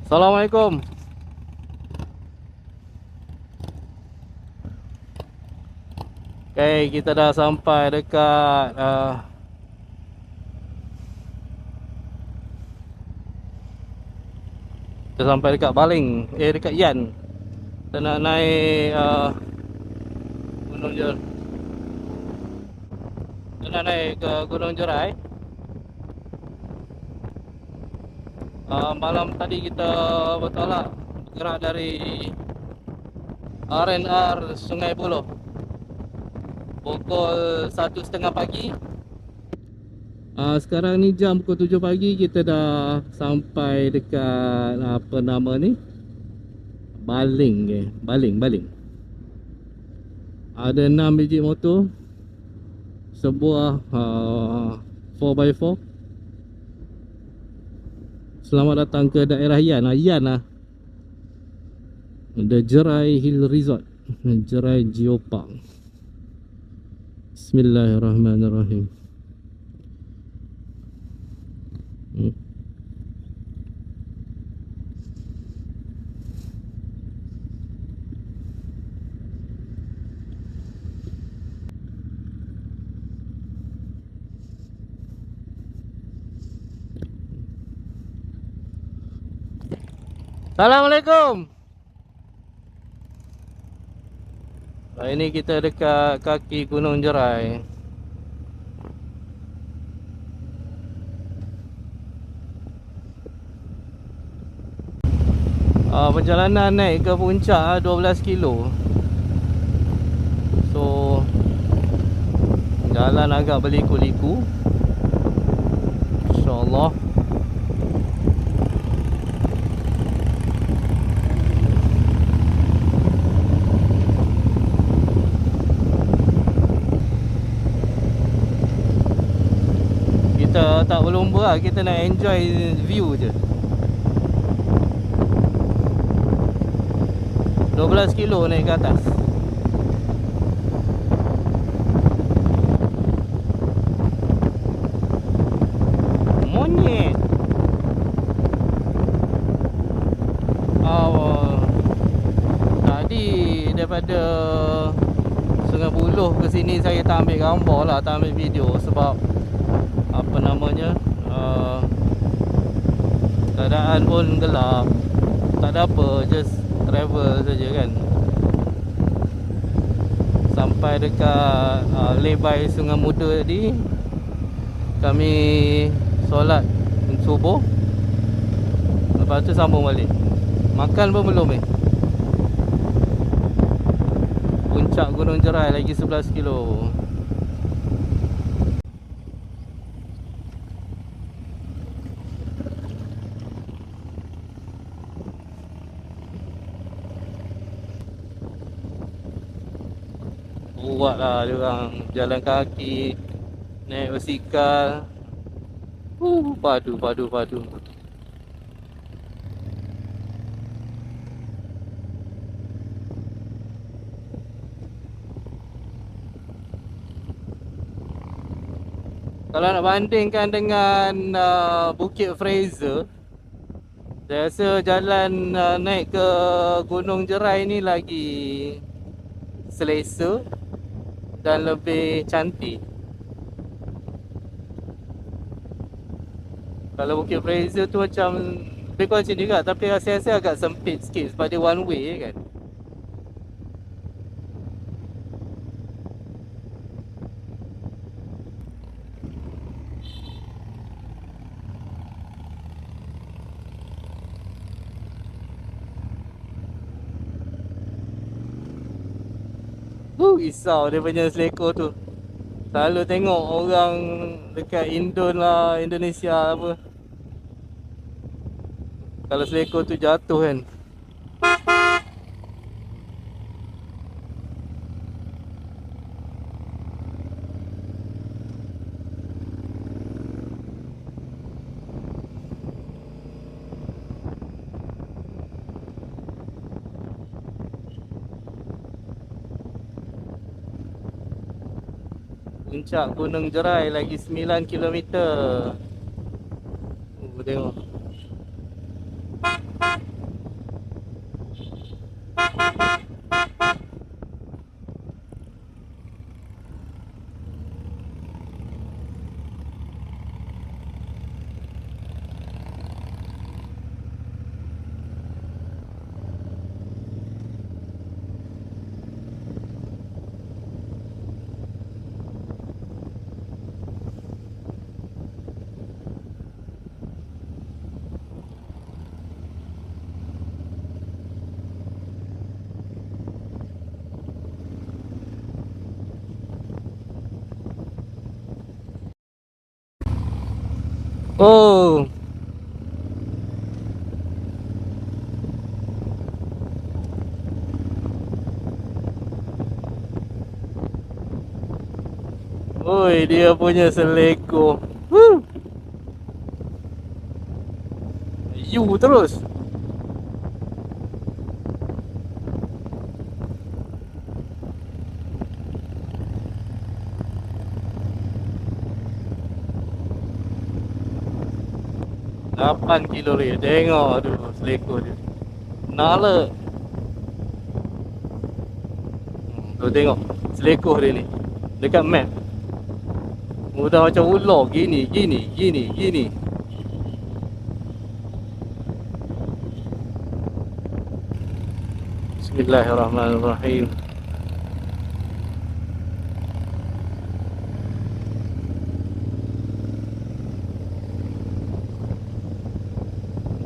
Assalamualaikum. Okay, kita dah sampai dekat kita sampai dekat Baling, dekat Yan. Kita nak naik Gunung Jerai. Kita nak naik ke Gunung Jerai. Malam tadi kita bertolak bergerak dari RNR Sungai Buloh pukul 1:30 pagi. Sekarang ni jam pukul 7 pagi. Kita dah sampai dekat apa nama ni, Baling. Baling. Ada 6 biji motor, sebuah 4x4. Selamat datang ke daerah Yan. Yan lah, The Jerai Hill Resort, Jerai Geopark. Bismillahirrahmanirrahim. Assalamualaikum. Ini kita dekat kaki Gunung Jerai. Perjalanan naik ke puncak 12 kilo. So jalan agak berliku-liku, InsyaAllah. Kita tak berlumba lah, kita nak enjoy view je. 12 kilo naik ke atas. Monyet. Tadi daripada Sungai Buloh ke sini saya tak ambil gambar lah, tak ambil video sebab apa namanya, keadaan pun gelap. Tak ada apa, just travel saja kan. Sampai dekat Lebai Sungai Muda tadi, kami solat subuh, lepas tu sambung balik. Makan pun belum Puncak Gunung Jerai lagi 11 kilo. Buat lah dia orang jalan kaki, naik basikal. Padu. Kalau nak bandingkan dengan Bukit Fraser, saya rasa jalan naik ke Gunung Jerai ni lagi selesa dan lebih cantik. Kalau Bukit Fraser tu macam lebih kurang macam ni juga, tapi rasa-rasa agak sempit sikit sebab dia one way kan. Risau dia punya selekor tu. Selalu tengok orang dekat Indon lah, Indonesia apa, kalau selekor tu jatuh kan. Puncak Gunung Jerai lagi 9 km. Tengok. Oh. Oi, dia punya seleko. Woo. You terus. Lapan kilo dia. Tengok tu seleko dia. Nala. Tu tengok seleko dia ni. Dekat map. Mudah macam ular. Gini, gini, gini, gini. Bismillahirrahmanirrahim.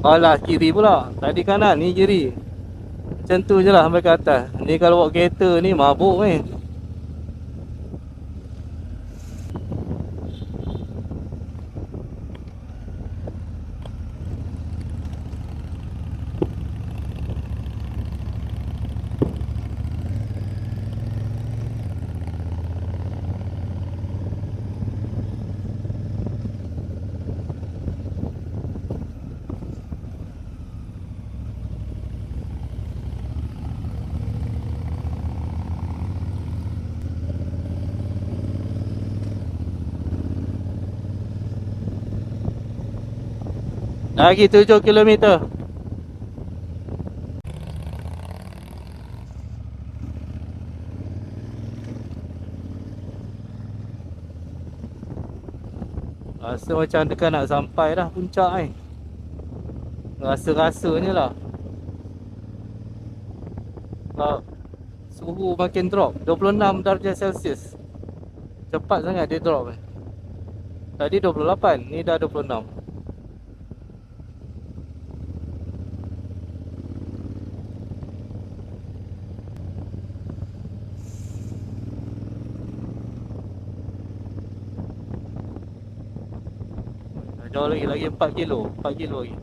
Alah, kiri pula. Tadi kanan, ni kiri. Macam tu je lah sampai ke atas. Ni kalau bawa kereta ni mabuk ni. Lagi 7 kilometer. Rasa macam dekat nak sampai dah puncak ni. Rasa-rasanya lah. Suhu makin drop 26 darjah Celsius. Cepat sangat dia drop ni. Tadi 28, ni dah 26. Jauh lagi 4 kilo 4 kilo lagi.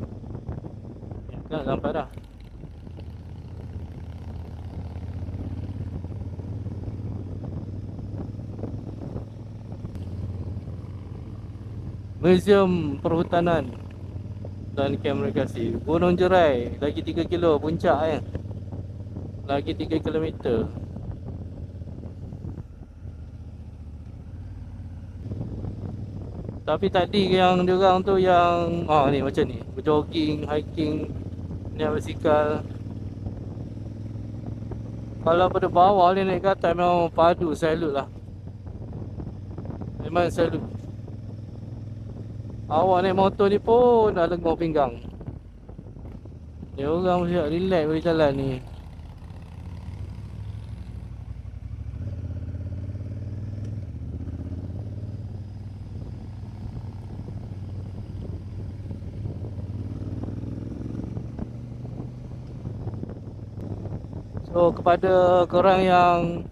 Kan sampai dah. Museum Perhutanan dan Komunikasi Gunung Jerai. Lagi 3 kilo puncak kan. Lagi 3 kilometer. Tapi tadi yang diorang tu yang ni macam ni, berjogging, hiking, naik basikal. Kalau pada bawah ni naik ke atas memang padu, salute lah. Memang salute. Awak naik motor ni pun dah lengur pinggang. Dia orang mesti relax boleh jalan ni. So kepada korang yang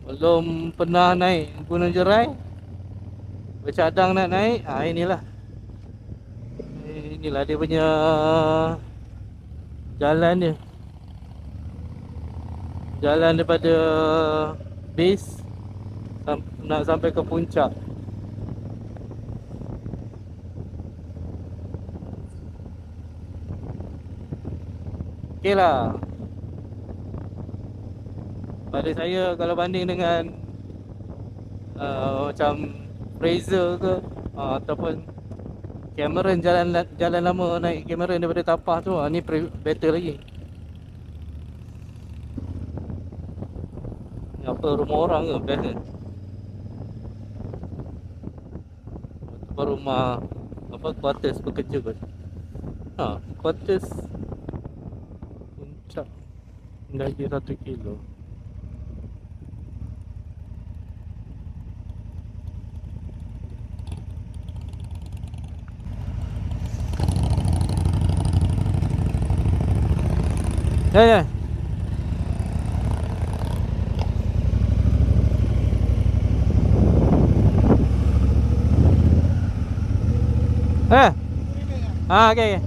belum pernah naik Gunung Jerai, bercadang nak naik, inilah. Inilah dia punya jalan dia. Jalan daripada base nak sampai ke puncak. Okey lah. Pada saya kalau banding dengan macam Fraser ke ataupun Cameron, jalan lama naik Cameron daripada Tapah tu, ni better lagi. Apa rumah orang ke best ni? Apa rumah apa quarters pekerja kot. Quarters puncak lagi 1 kilo. Ya. Okey.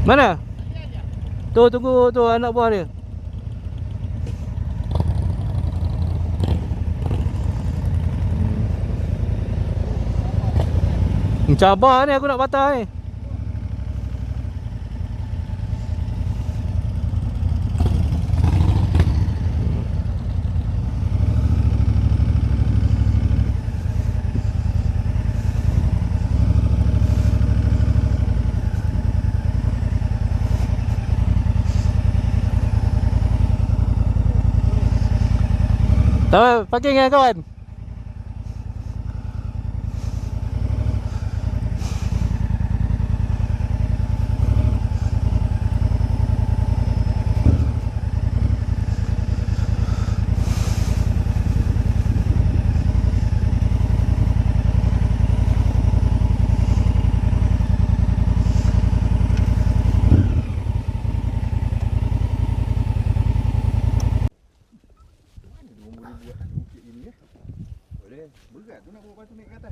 Mana? Tu tunggu tu anak buah dia. Cabar ni aku nak patah ni. Tak, parking kan kawan?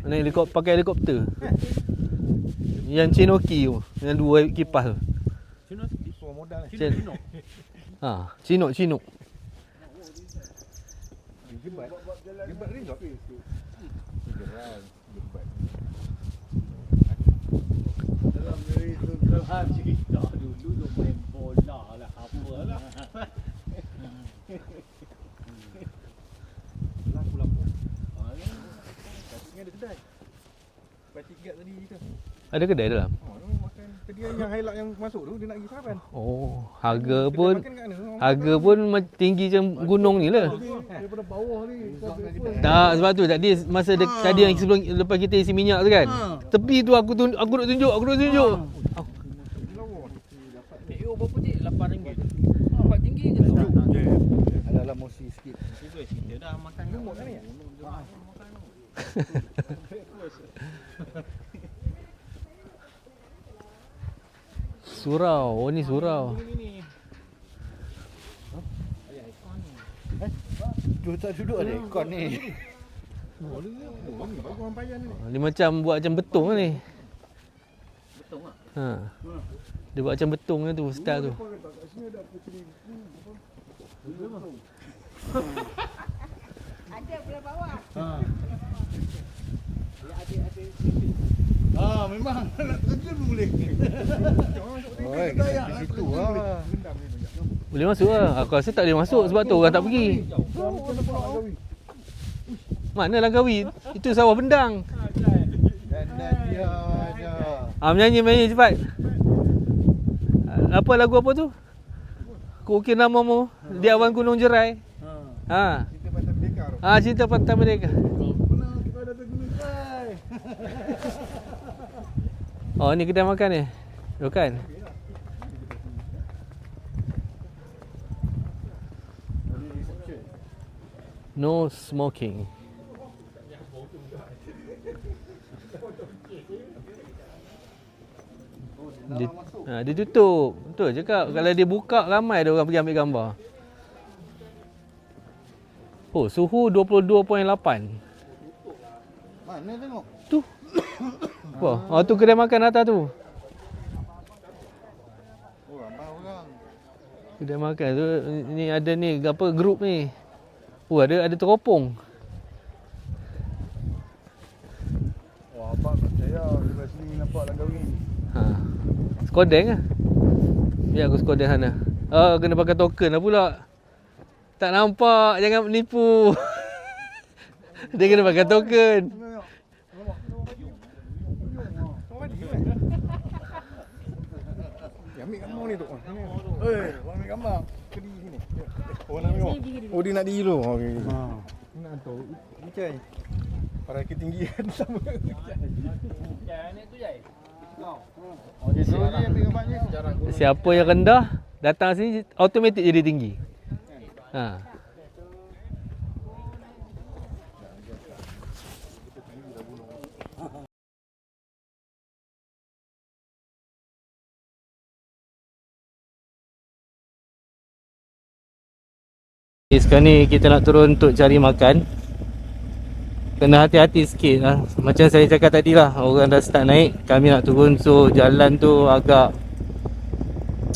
Naik pakai helikopter. Yang Chinoki tu, yang dua kipas tu. Chinoki semua modal ni. Chinook. Chinook. Gebat ni tak? Gebat. Dalam dari tu kan cerita dulu tu main bola lah apalah. Lampu. Ni ada kedai. Pati tiga tadi tu. Ada kedai dalam? Makan tadi yang highlight yang masuk tu dia nak pergi sarapan. Oh, harga pun tinggi macam gunung ni lah. Daripada bawah ni. Tak, sebab tu tadi masa tadi yang sebelum lepas kita isi minyak tu kan. Tepi tu aku nak tunjuk. PO berapa cik? RM8. Nampak tinggi ke tu? Adalah mosi sikit. Cuba kita dah makan gemuk kan ni. Surau, oh ni surau. Duduk ada aircon ni. Bagus orang payah ni. Dia macam buat macam betung ni. Betul tak? Dia buat macam betung tu style tu. Ada belah bawah. Memang nak terjun pun boleh. Oi, di situ ah. Boleh masuk lah. Aku rasa tak boleh masuk sebab tu orang tak pergi. Mana Langkawi? Itu sawah bendang. Dan dia aja. Menyanyi cepat. Apa lagu apa tu? Ku ukir namamu di awan gunung jerai. Kita Pantai Merdeka tu. Cinta Pantai Merdeka. Mana kita datang gunung Jerai. Oh, ni kedai makan ni. Bukan? No smoking. Dia tutup. Betul cakap. Kalau dia buka ramai ada orang pergi ambil gambar. Oh, suhu 22.8. Mana tengok? Tu. Wah, tu kedai makan atas tu. Oh, ramai orang. Kedai makan tu ni ada ni apa grup ni. Oh, ada teropong. Wah, abang tak percaya dekat sini nampak Langkawi. Skodeng lah. Biar aku skodeng sana. Kena pakai token lah pula. Tak nampak, jangan menipu. Dia kena pakai token. Ambil gambar ni tu. Ambil gambar. Kedi sini. Nak tengok. Dia nak diri dulu. Okey. Nak hantar. Ucai. Para ketinggian sama. Bukan ni tu Jai. Okey, so je ambil gambar je. Jarang guna. Siapa yang rendah datang sini automatik jadi tinggi. Ha. Sekarang ni kita nak turun untuk cari makan. Kena hati-hati sikit lah. Macam saya cakap tadi lah, orang dah start naik, kami nak turun, so jalan tu agak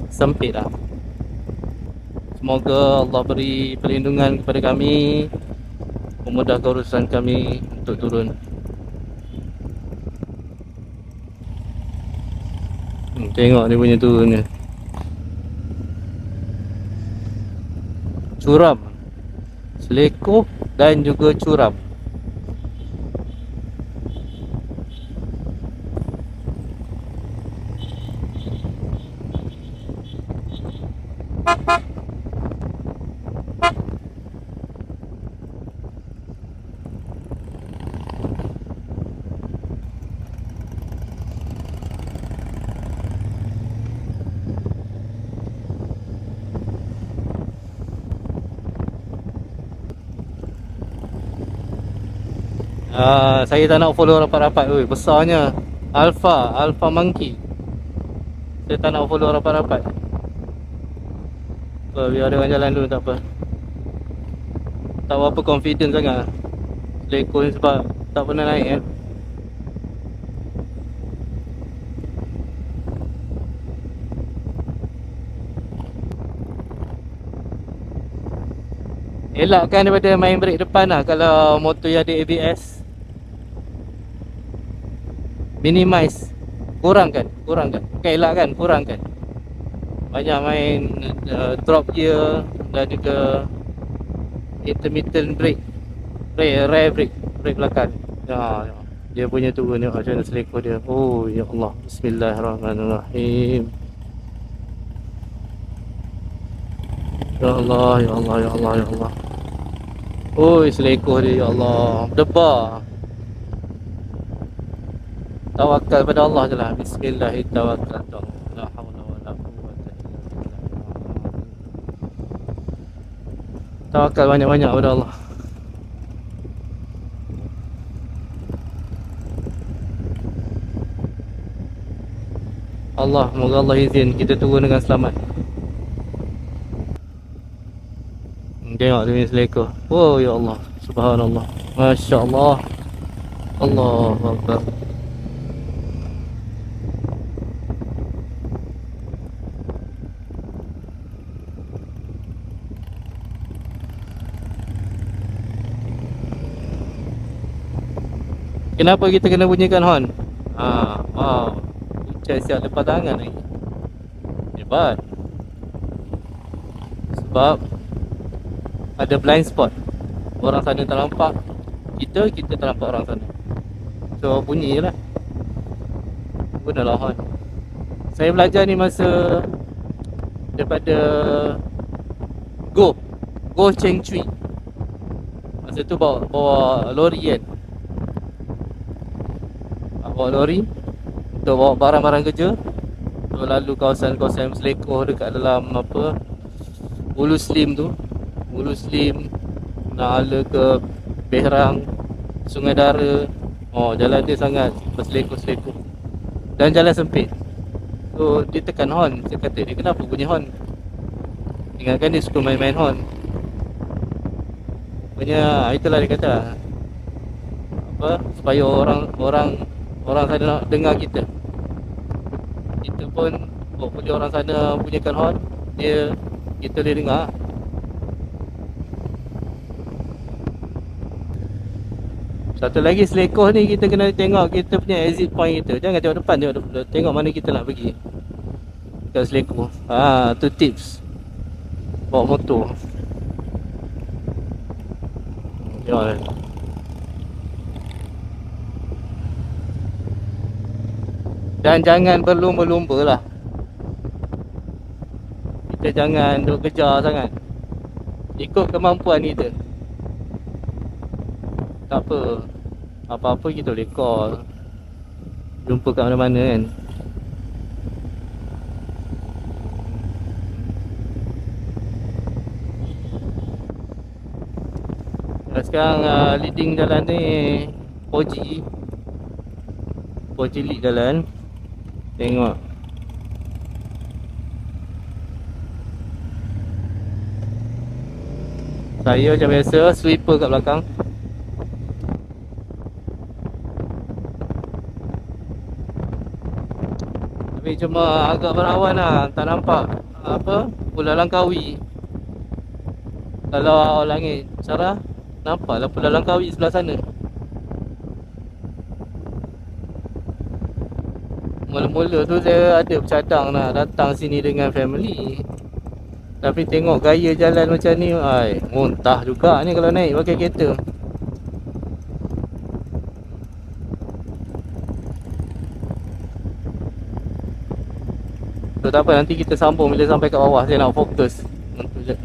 sempit lah. Semoga Allah beri perlindungan kepada kami, memudahkan urusan kami untuk turun. Tengok dia punya turun ni, curam, selekoh dan juga curam. Saya tak nak follow rapat-rapat. Oi, besarnya Alpha monkey. Saya tak nak follow rapat-rapat. Biar dia orang jalan dulu, tak apa. Tak berapa confident sangat lekor ni sebab tak pernah naik kan. Elakkan daripada main brake depan lah kalau motor yang ada ABS. Minimize, kurangkan. Bukan elakkan, kurangkan. Banyak main drop gear dan juga intermittent brake, rear brake belakang. Ya, dia punya turun ni macam mana selekor dia. Oh ya Allah, bismillahirrahmanirrahim. Ya Allah, ya Allah, ya Allah, ya Allah. Oi, selekor dia, ya Allah. Berdebar. Tawakal pada Allah je lah. Bismillahirrahmanirrahim. La hawla wala quwwata illa billah. Tawakal banyak-banyak pada Allah. Moga Allah izin kita turun dengan selamat. Tengok dia punya selekor. Oh ya Allah, subhanallah, Masya Allah. Allahu Akbar. Kenapa kita kena bunyikan horn? Wow, Ucai siap lepas tangan lagi. Hebat. Sebab ada blind spot. Orang sana tak nampak kita tak nampak orang sana. So bunyi je lah. Gunalah horn. Saya belajar ni masa daripada Go Cheng Chui. Masa tu bawa lori kan. Bawa lori untuk bawa barang-barang kerja. So, lalu kawasan-kawasan selekoh dekat dalam apa, Ulu Slim tu. Ulu Slim nak ala ke Berang, Sungai Dara. Oh, jalan dia sangat berselekoh-selekoh dan jalan sempit. So dia tekan horn. Saya kata dia, kenapa bunyi horn? Ingatkan dia suka main-main horn. Rupanya itulah dia kata apa, supaya orang sana nak dengar kita. Kita pun boleh orang sana bunyikan horn, kita boleh dengar. Satu lagi selekoh ni, kita kena tengok kita punya exit point kita. Jangan tengok depan, tengok mana kita nak pergi. Kat selekoh. Tu tips bawa motor. Tengok. Dan jangan berlumba-lumba lah. Kita jangan duk kejar sangat. Ikut kemampuan kita. Tak apa. Apa-apa kita boleh call. Jumpa kat mana-mana kan. Sekarang leading jalan ni Poji lead jalan. Tengok. Saya macam biasa sweeper kat belakang. Tapi cuma agak berawan lah. Tak nampak apa Pulau Langkawi. Kalau langit cerah, nampaklah Pulau Langkawi sebelah sana. Mula-mula tu saya ada bercadang nak datang sini dengan family. Tapi tengok gaya jalan macam ni, ai, muntah juga ni kalau naik pakai kereta. So, tak apa, nanti kita sambung bila sampai kat bawah. Saya nak fokus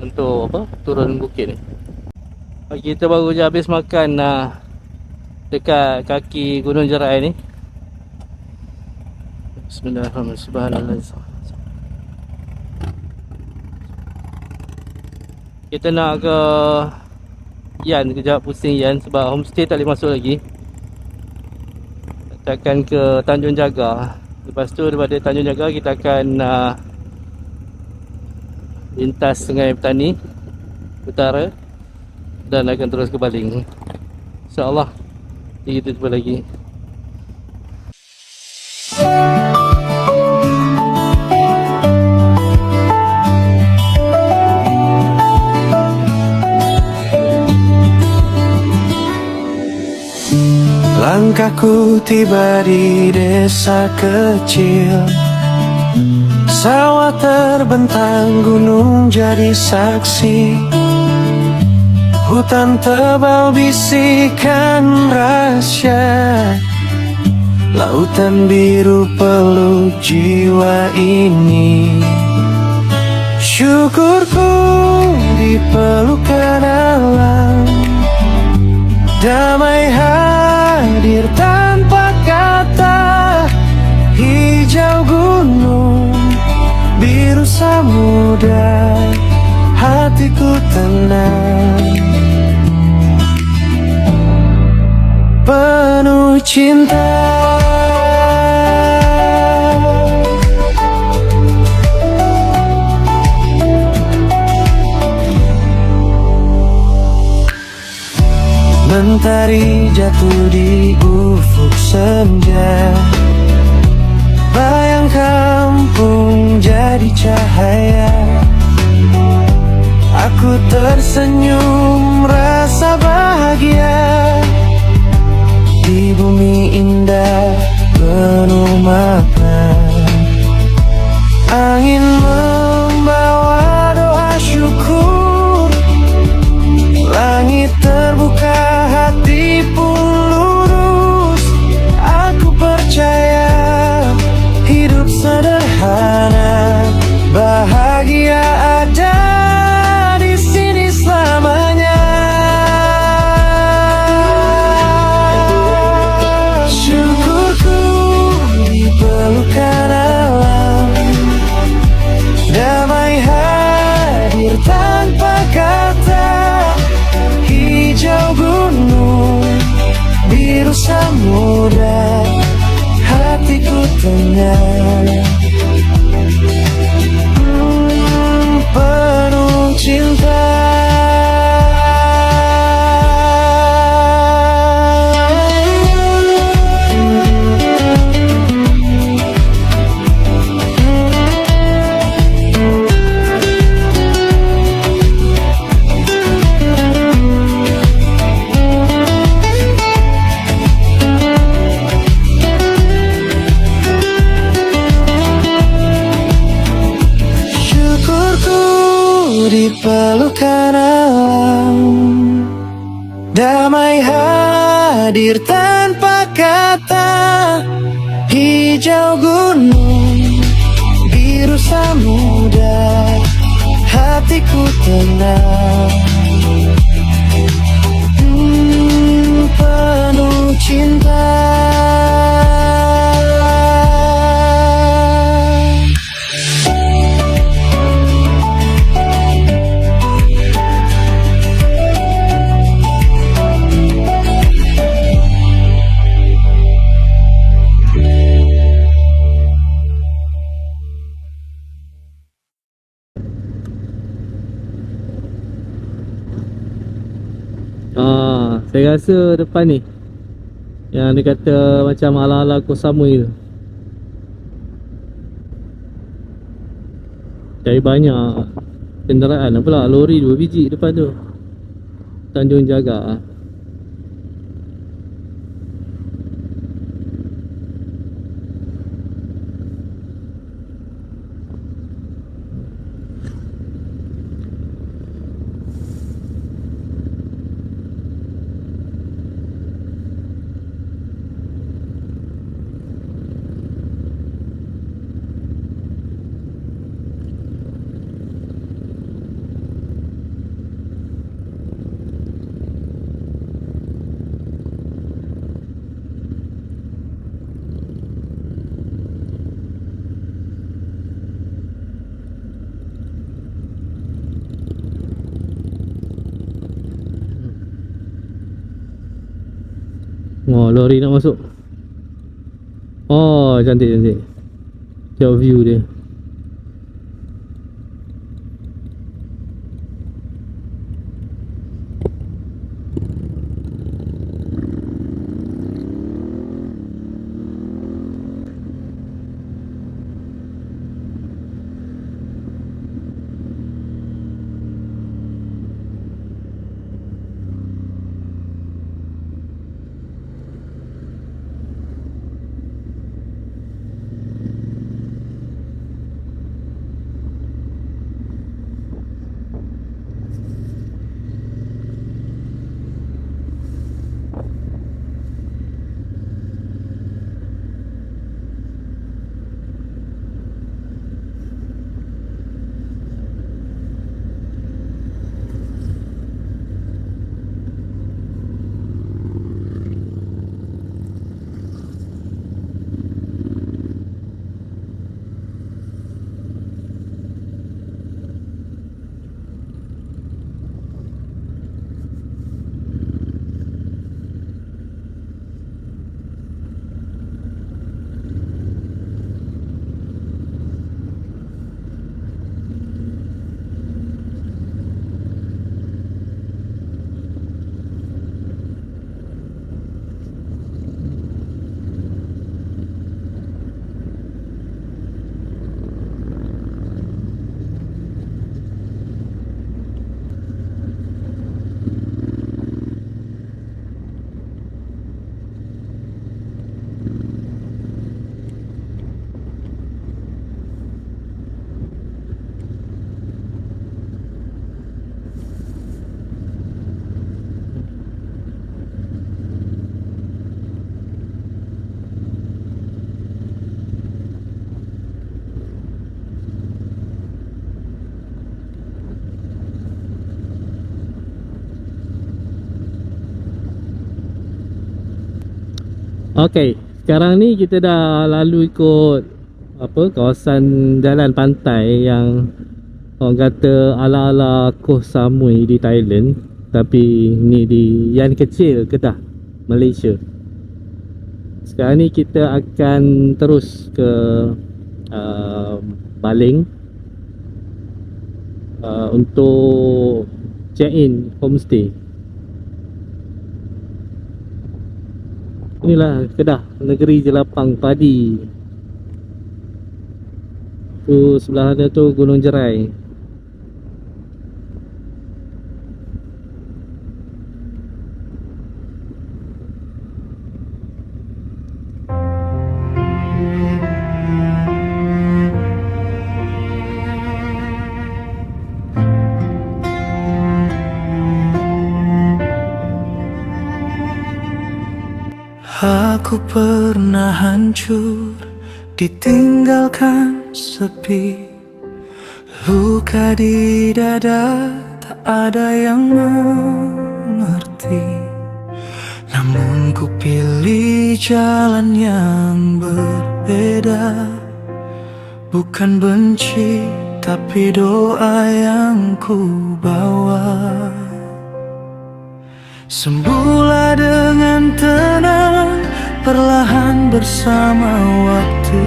untuk apa? Turun bukit ni. Kita baru je habis makan dekat kaki Gunung Jerai ni. Bismillahirrahmanirrahim. Kita nak ke Yan kejap, pusing Yan sebab homestay tak boleh masuk lagi. Kita akan ke Tanjung Jaga. Lepas tu daripada Tanjung Jaga kita akan lintas Sungai Petani Utara dan akan terus ke Baling. InsyaAllah kita jumpa lagi. Langkahku tiba di desa kecil, sawah terbentang, gunung jadi saksi, hutan tebal bisikan rahasia, lautan biru peluk jiwa ini. Syukurku dipelukan alam, damai hadir tanpa kata, hijau gunung, biru samudra, hatiku tenang, penuh cinta. Mentari jatuh di ufuk senja, bayang kampung jadi cahaya. Aku tersenyum rasa bahagia, di bumi indah penuh makna. Angin membawa doa syukur, langit terbuka, hati pun lurus. Aku percaya hidup sederhana, bahagia ada di sini selamanya. Syukurku dipelukan alam, damai hadir tanpa kata, hijau gunung, biru samudra, hatiku tenang, penuh cinta. Dipelukan alam, damai hadir tanpa kata, hijau gunung, biru samudra, hatiku tenang, penuh cinta. Saya rasa depan ni yang dia kata macam ala-ala Koh Samui tu. Jadi banyak kenderaan pula, lori 2 biji depan tu. Tanjung Jaga. Oh, lori nak masuk. Oh, cantik-cantik. Tengok view dia. Okey, sekarang ni kita dah lalu ikut apa, kawasan jalan pantai yang orang kata ala-ala Koh Samui di Thailand, tapi ni di yang kecil Kedah, Malaysia. Sekarang ni kita akan terus ke Baling untuk check in homestay. Inilah Kedah, negeri jelapang padi. Tu sebelah sana tu Gunung Jerai. Aku pernah hancur, ditinggalkan sepi, luka di dada, tak ada yang mengerti. Namun ku pilih jalan yang berbeda, bukan benci, tapi doa yang ku bawa. Sembuhlah dengan tenang, perlahan bersama waktu.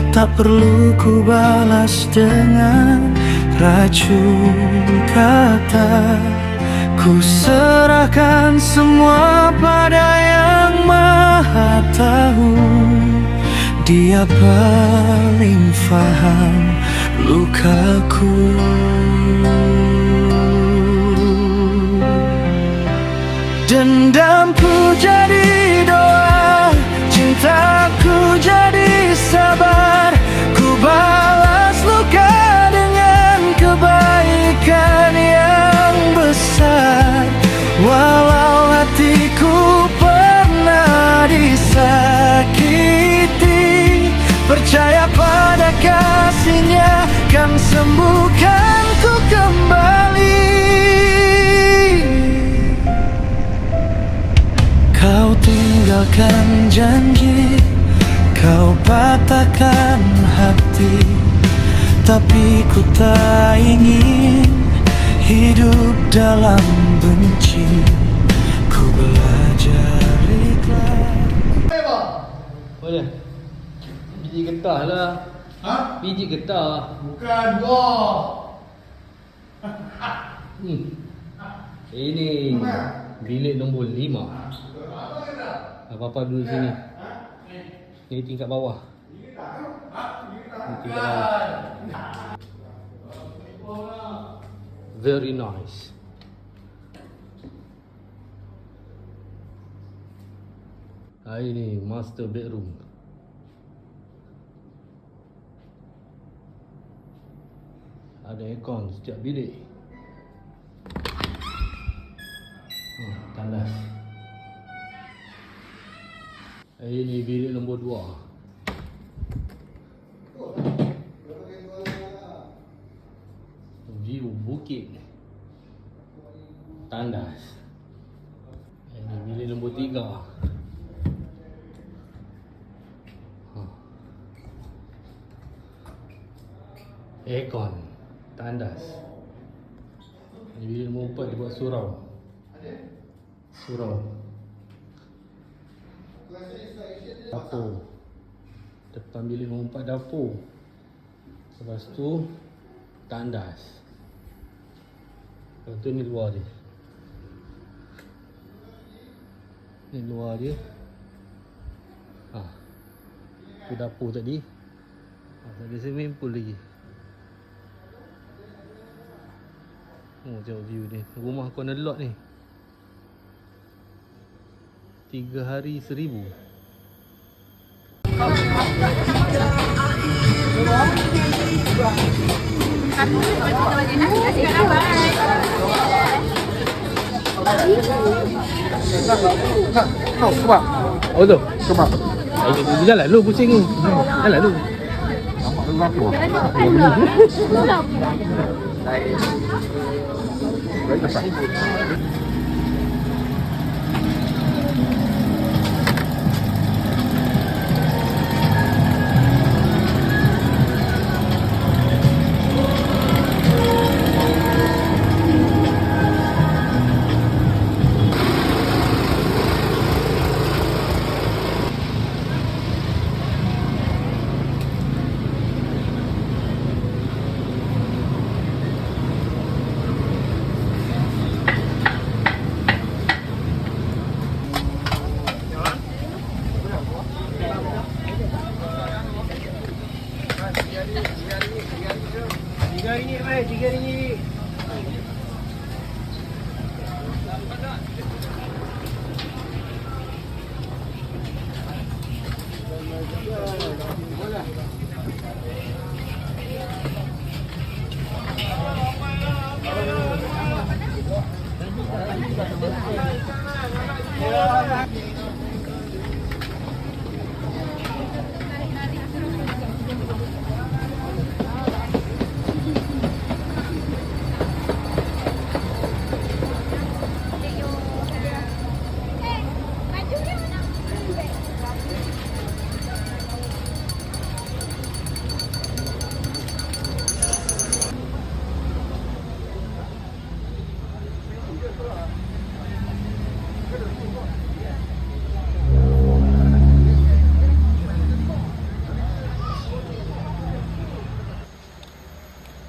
Tak perlu ku balas dengan racun kata. Ku serahkan semua pada Yang Maha Tahu. Dia paling faham lukaku. Dendamku jadi doa, cintaku jadi sabar. Ku balas luka dengan kebaikan yang besar. Walau hatiku pernah disakiti, percaya pada kasih-Nya kan sembuhkan ku kembali. Kau tinggalkan janji, kau patahkan hati, tapi ku tak ingin hidup dalam benci. Ku belajar ikhlas. Apa dia? Biji getah lah. Ha? Biji getah. Bukan buah. Ini bilik nombor 5. Apa-apa duduk sini. Ini tingkat bawah. Ini tingkat bawah. Very nice. Ini master bedroom. Ada aircon setiap bilik. Tandas. Ini bilik nombor 2. View bukit. Tandas. Ini bilik nombor 3. Aircon. Tandas. Ini bilik nombor 4 dia buat surau. Surau. Dapur. Depan bilik nombor 4 dapur. Lepas tu tandas. Lepas tu ni luar dia. Ni luar dia. Tu dapur tadi. Ada swimming pool lagi. Tengok view ni. Rumah aku ada lot ni. 3 hari 1,000. Oh tu. Kebab. Jalan lu pusing tu. Jalan lu. Nampak dulu apa? Baik tak?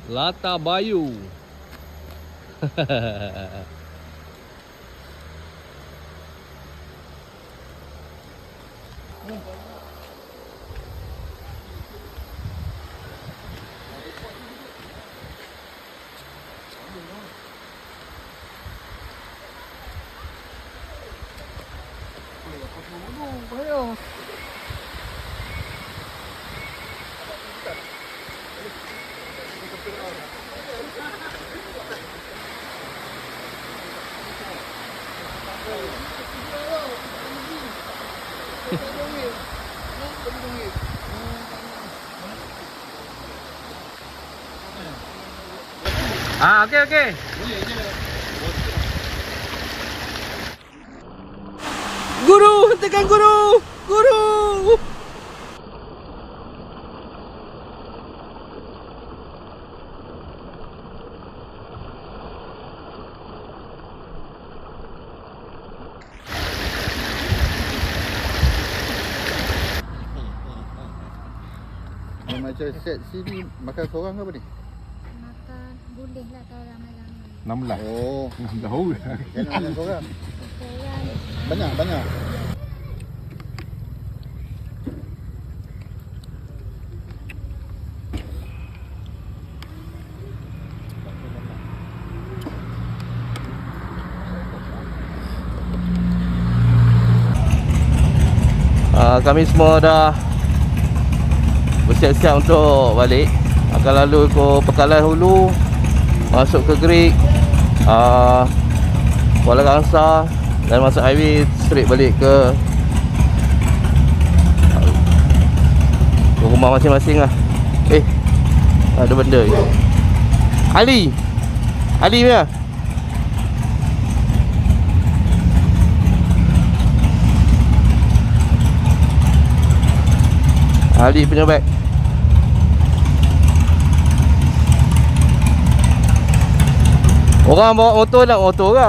Lata Bayu. Okey okey. Guru, hentikan guru. Guru. Macam set sini makan seorang ke apa ni? Makan boleh lah kalau ramai-ramai. 16. Oh, jauh. Jangan makan seorang. Seorang Banyak. Kami semua dah bersiap-siap untuk balik. Akan lalu ke Pekalan Hulu, masuk ke Greek, Kuala Kangsar, dan masuk highway straight balik ke rumah masing-masing lah. Ada benda ni. Ali punya. Ali punya beg. Orang bawa motor nak motor ke?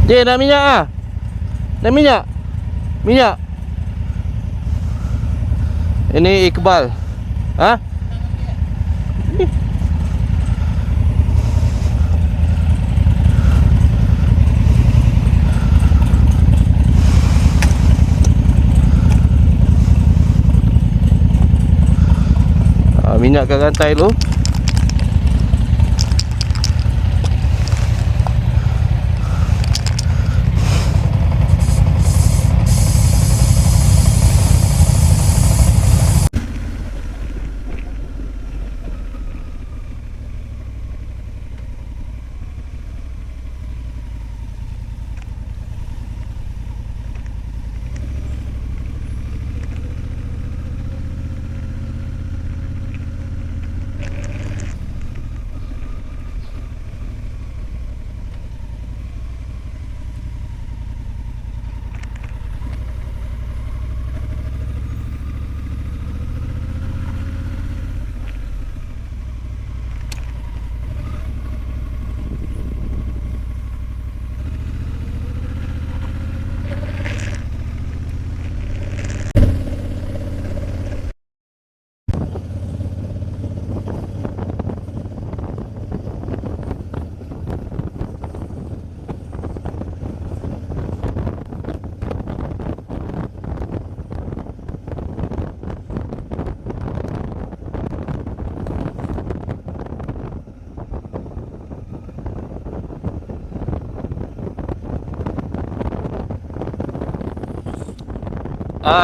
Dia nak minyak ah. Nak minyak? Minyak. Ini Iqbal. Ha? Minyakkan rantai dulu.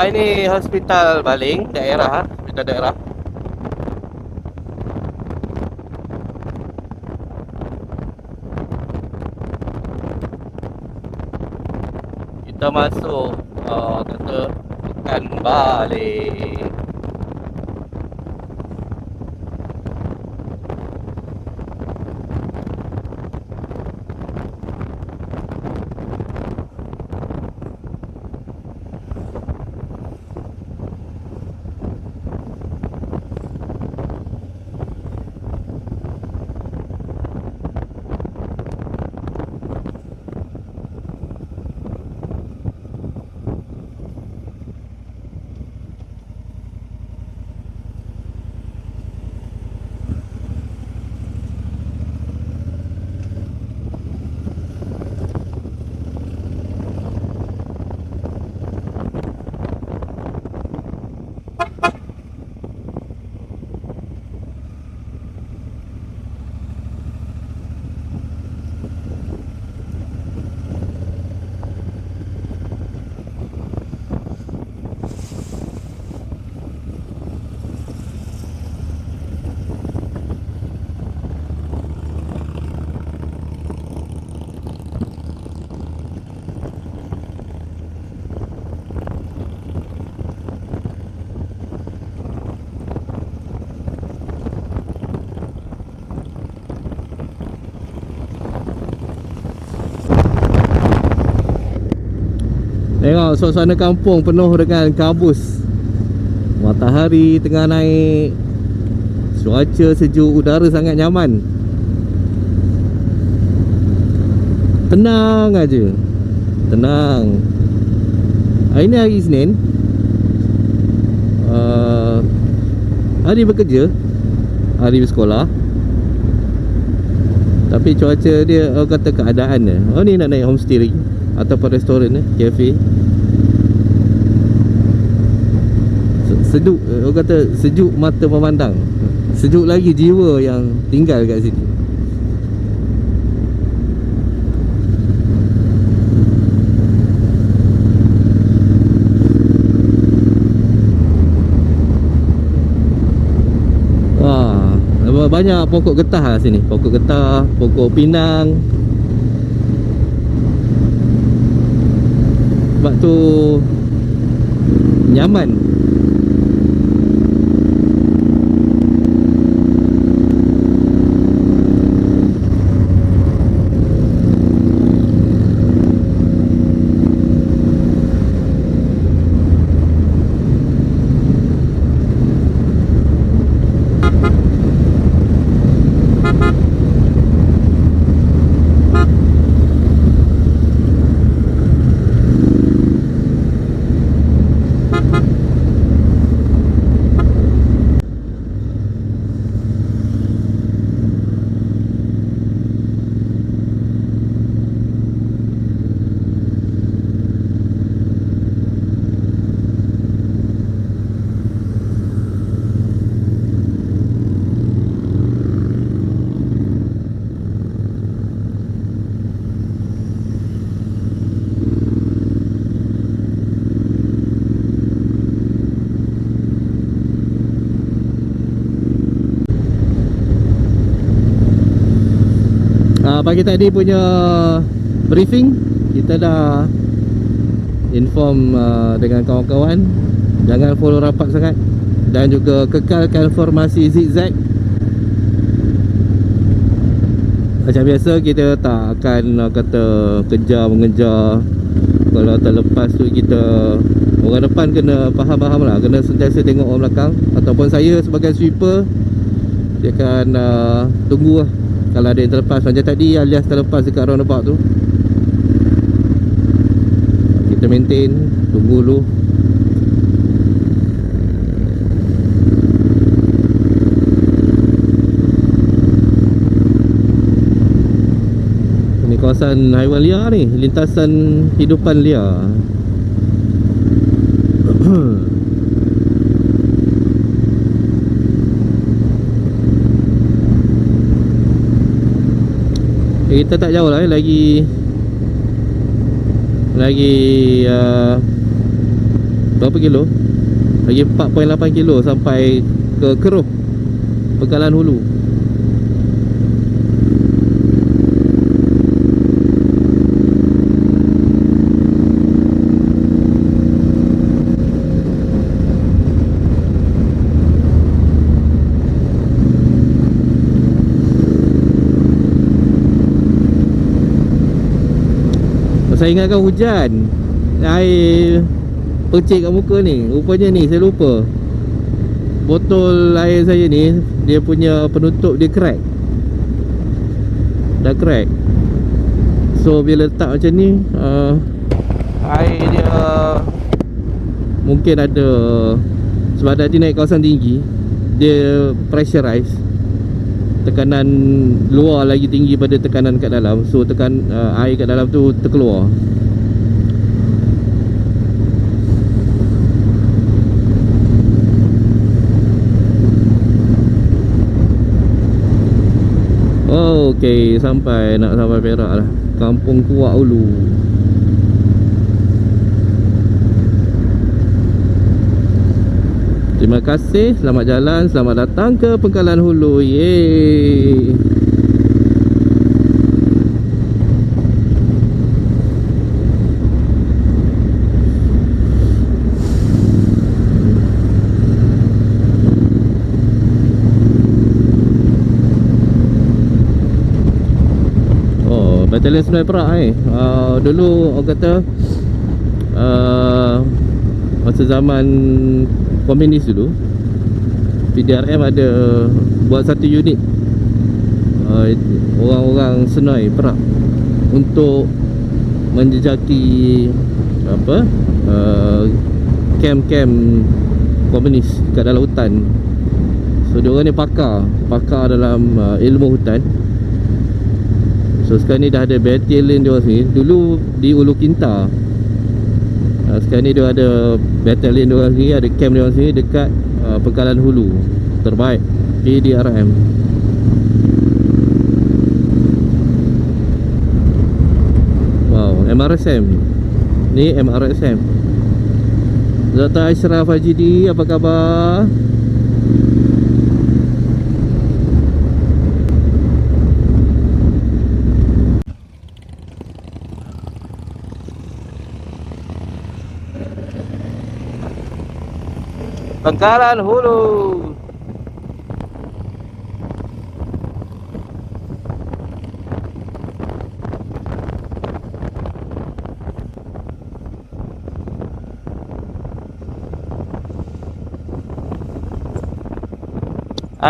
Ini hospital Baling daerah, hospital daerah. Kita masuk kata Pekan Baling. suasana kampung penuh dengan kabus. Matahari tengah naik, cuaca sejuk, udara sangat nyaman. Tenang aja. Tenang. Hari ni hari Isnin. Hari bekerja, hari bersekolah. Tapi cuaca dia, kata keadaan dia, ni nak naik homestay lagi ataupun restoran kafe. Sejuk, kata sejuk mata memandang, sejuk lagi jiwa yang tinggal kat sini. Banyak pokok getah lah sini. Pokok getah, pokok pinang. Sebab tu nyaman. Pagi tadi punya briefing, kita dah inform dengan kawan-kawan, jangan follow rapat sangat dan juga kekalkan formasi zigzag. Macam biasa kita tak akan kata kejar-mengejar. Kalau terlepas tu kita, orang depan kena faham-faham lah, kena sentiasa tengok orang belakang. Ataupun saya sebagai sweeper, dia akan tunggu lah. Kalau ada yang terlepas, macam tadi alias terlepas dekat roundabout tu, kita maintain, tunggu dulu. Ini kawasan haiwan liar ni, lintasan hidupan liar. Kita tak jauh lah, lagi berapa kilo? Lagi 4.8 kilo sampai ke Keruh, Bekalan Hulu. Saya ingatkan hujan, air percik kat muka ni. Rupanya ni, saya lupa, botol air saya ni, dia punya penutup dia crack. Dah crack. So bila letak macam ni, air dia mungkin ada, sebab tadi naik kawasan tinggi, dia pressurize, tekanan luar lagi tinggi pada tekanan kat dalam. So air kat dalam tu terkeluar. Okey, nak sampai Perak lah. Kampung Kuak Ulu. Terima kasih, selamat jalan, selamat datang ke Bekalan Hulu. Yeay. Batalion Sungai Perak Dulu orang kata masa zaman komunis dulu, PDRM ada buat satu unit orang-orang Senoi Perak untuk menjejaki apa kem-kem komunis kat dalam hutan. So diorang ni pakar dalam ilmu hutan. So sekarang ni dah ada battalion diorang sini. Dulu di Ulu Kinta, sekarang ni dia ada battalion diorang sini, ada camp diorang sini dekat Pangkalan Hulu. Terbaik PDRM. Wow, MRSM. Ni MRSM. Dr. Ashraf Hajidi, apa khabar? Pangkalan Hulu.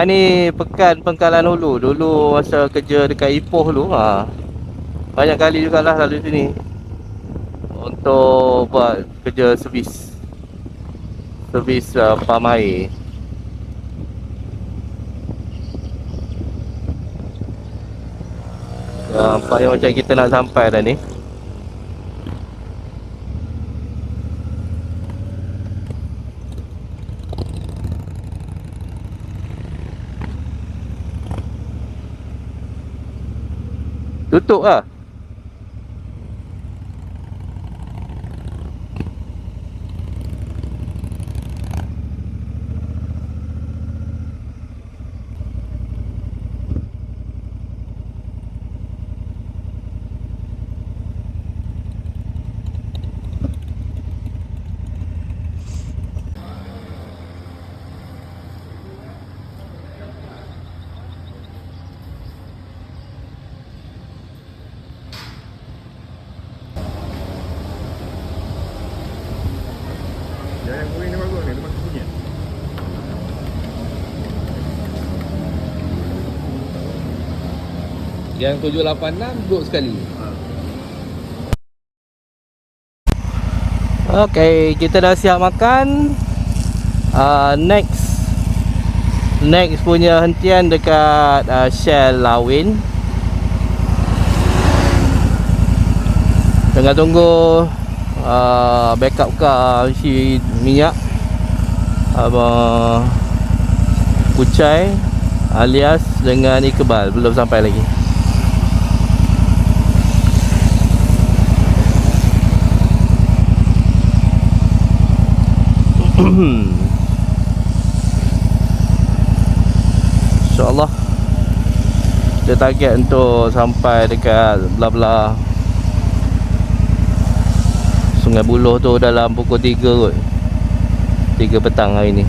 Ni pekan Pangkalan Hulu. Dulu masa kerja dekat Ipoh dulu, banyak kali jugalah lalu sini untuk buat kerja servis pam air. Nampaknya macam kita nak sampai dah ni. Tutup lah. Yang kuning ni bagus ni, dia masih bunyi. Yang 786 duduk sekali. Okay, kita dah siap makan. Next punya hentian dekat Shell Lawin. Tengah tunggu backup car isi minyak. Kucai alias dengan Iqbal belum sampai lagi. InsyaAllah kita target untuk sampai dekat belah-belah Sungai Buloh tu dalam pukul 3 kot, 3 petang hari ni.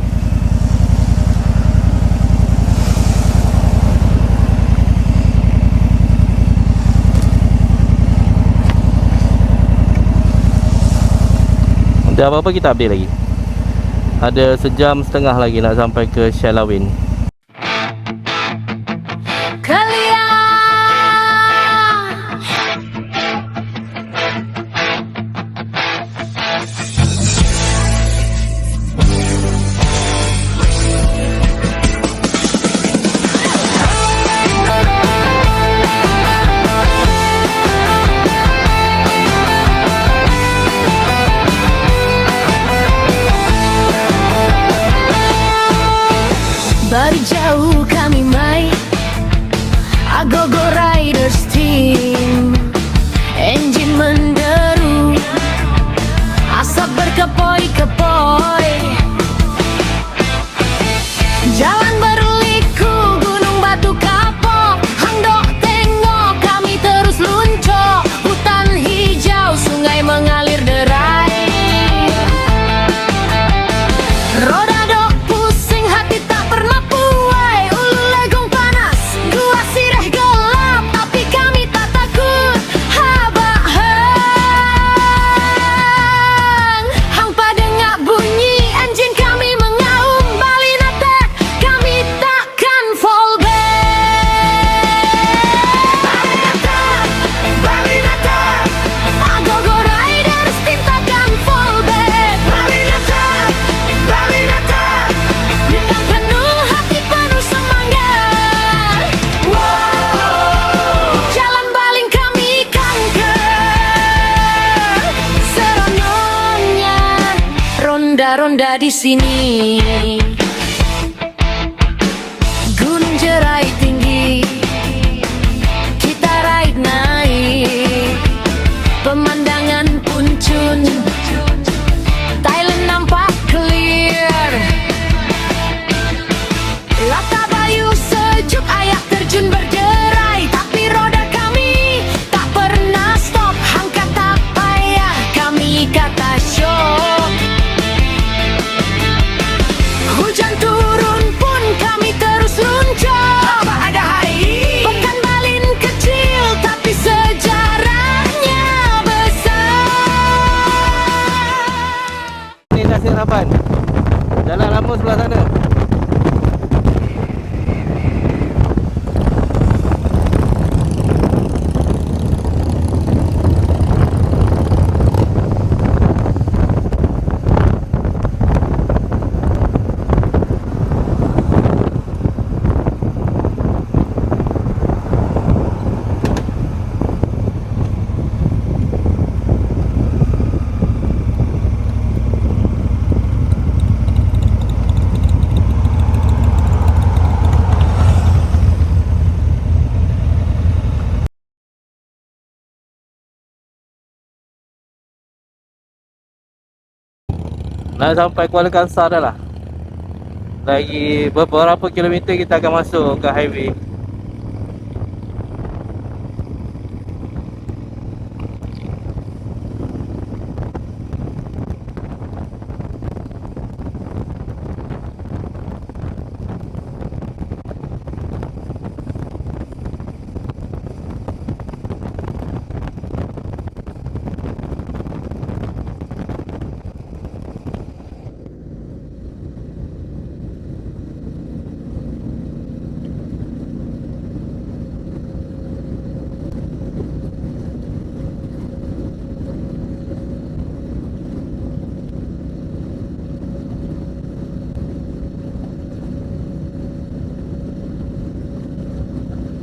Nanti apa-apa kita update lagi. Ada sejam setengah lagi nak sampai ke Shell Lawin. Baru jauh kami main Agogo Riders Team. Enjin menderu, asap berkepoi-kepoi, jalan berliku, gunung batu kapok, handok tengok, kami terus lunco. Hutan hijau, sungai mengalir derai, roda dok pusing, hati tak pernah puai. Ulu legong panas, gua sireh gelap. indah di sini. Gunung Jerai tinggi, kita ride naik. Pemandangan Puncun, Thailand nampak clear. Lata Bayu sejuk, ayak terjun berderai. Tapi roda kami tak pernah stop. Angkat tak payah, kami kata show. Hujan turun pun kami terus luncur. Apa ada hari? Pekan Balin kecil tapi sejarahnya besar. Ni Nasir Raban. Jalan lama sebelah sana. Nak sampai Kuala Kangsar dah lah. Lagi beberapa kilometer kita akan masuk ke highway.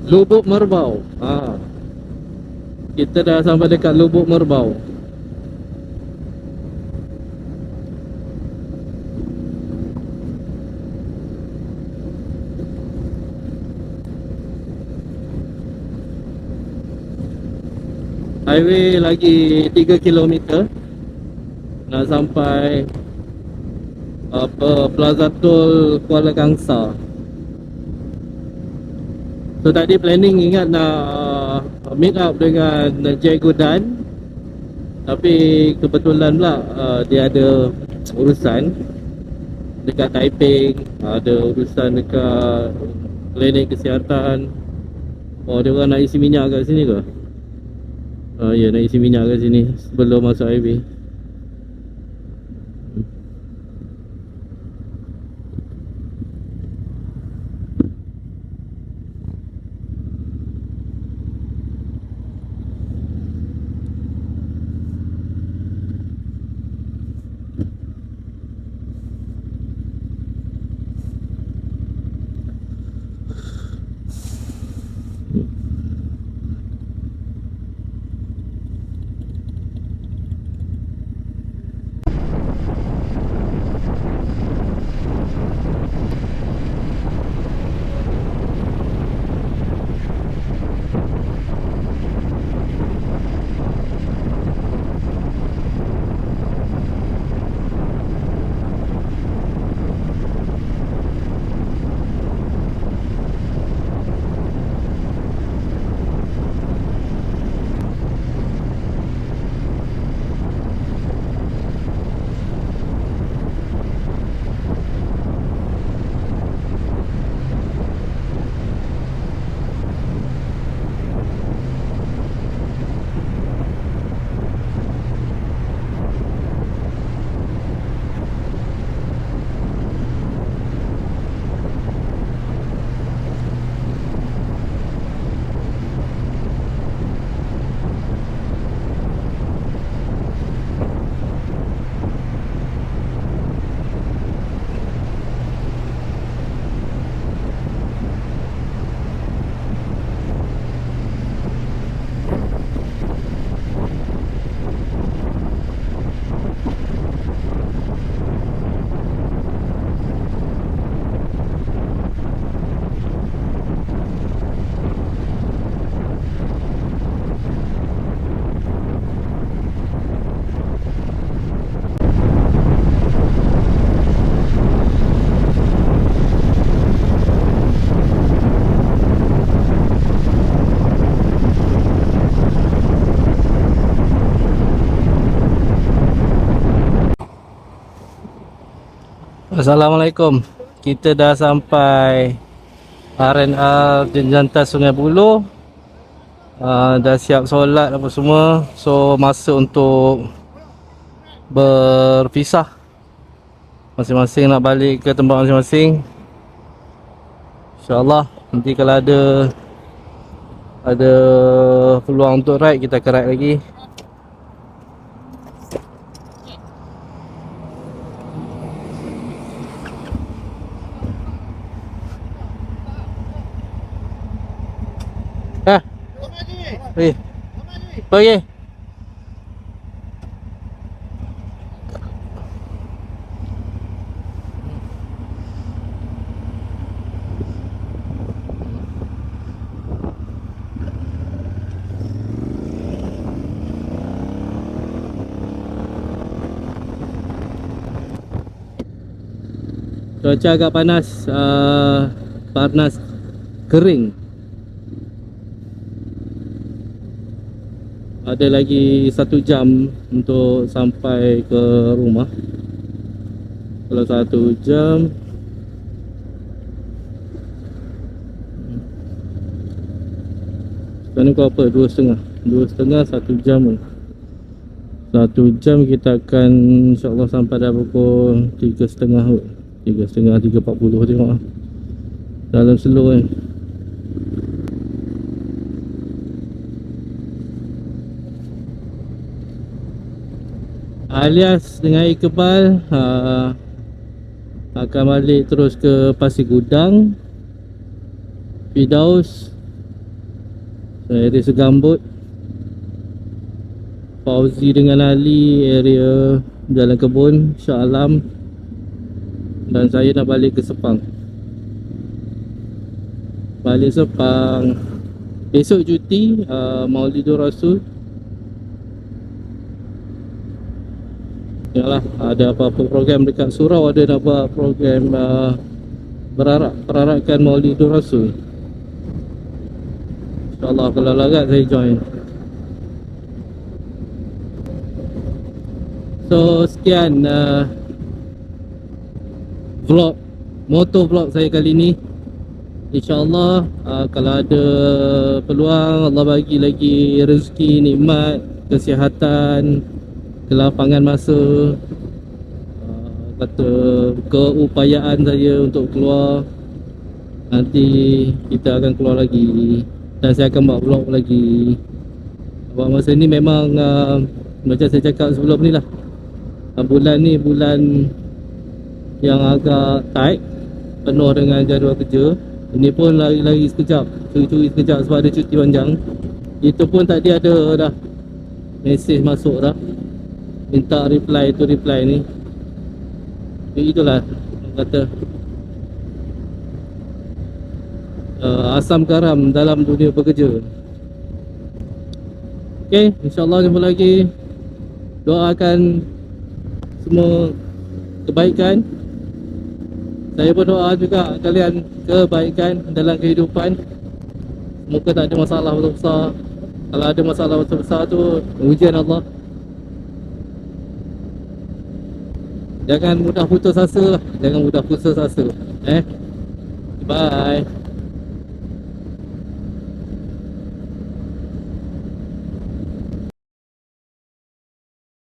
Lubuk Merbau. Kita dah sampai dekat Lubuk Merbau. Highway lagi 3 km nak sampai Plaza Tol Kuala Kangsar. So tadi planning ingat nak meet up dengan Jay Godan, tapi kebetulan pula dia ada urusan dekat Taiping, ada urusan dekat klinik kesihatan. Oh, dia orang nak isi minyak kat sini ke? Ya, nak isi minyak kat sini sebelum masuk highway. Assalamualaikum. Kita dah sampai RNR Jantan Sungai Buloh. Dah siap solat apa semua. So masa untuk berpisah. Masing-masing nak balik ke tempat masing-masing. InsyaAllah nanti kalau ada peluang untuk ride, kita akan ride lagi. Pergi. Cuaca agak panas, panas kering. Ada lagi 1 jam untuk sampai ke rumah. Kalau 1 jam sekarang ni kau apa? 2.5 1 jam. 1 jam kita akan insyaAllah sampai dah pukul 3.30 3.40 tengok lah. Dalam slow kan. Alias dengan Iqbal akan balik terus ke Pasir Gudang, Firdaus, area Segambut, Fauzi dengan Ali area Jalan Kebun, Shah Alam, dan saya nak balik ke Sepang. Balik Sepang besok cuti, Maulidur Rasul. Yalah, ada apa-apa program dekat surau, ada nak buat program perarakan Maulidur Rasul. InsyaAllah kalau larat saya join. So sekian vlog, motovlog saya kali ni. InsyaAllah kalau ada peluang, Allah bagi lagi rezeki, nikmat, kesihatan, kelapangan masa, kata keupayaan saya untuk keluar, nanti kita akan keluar lagi dan saya akan buat vlog lagi. Buat masa ni memang macam saya cakap sebelum ni lah, bulan ni bulan yang agak tight, penuh dengan jadual kerja. Ini pun lari-lari sekejap, curi-curi sekejap sebab ada cuti panjang. Itu pun tadi ada dah mesej masuk dah, minta reply tu reply ni. Itulah kata asam garam dalam dunia bekerja. Okay, insyaAllah jumpa lagi. Doakan semua kebaikan. Saya berdoa juga kalian kebaikan dalam kehidupan. Semoga tak ada masalah besar-besar. Kalau ada masalah besar-besar tu ujian Allah. Jangan mudah putus asa lah. Jangan mudah putus asa. Bye.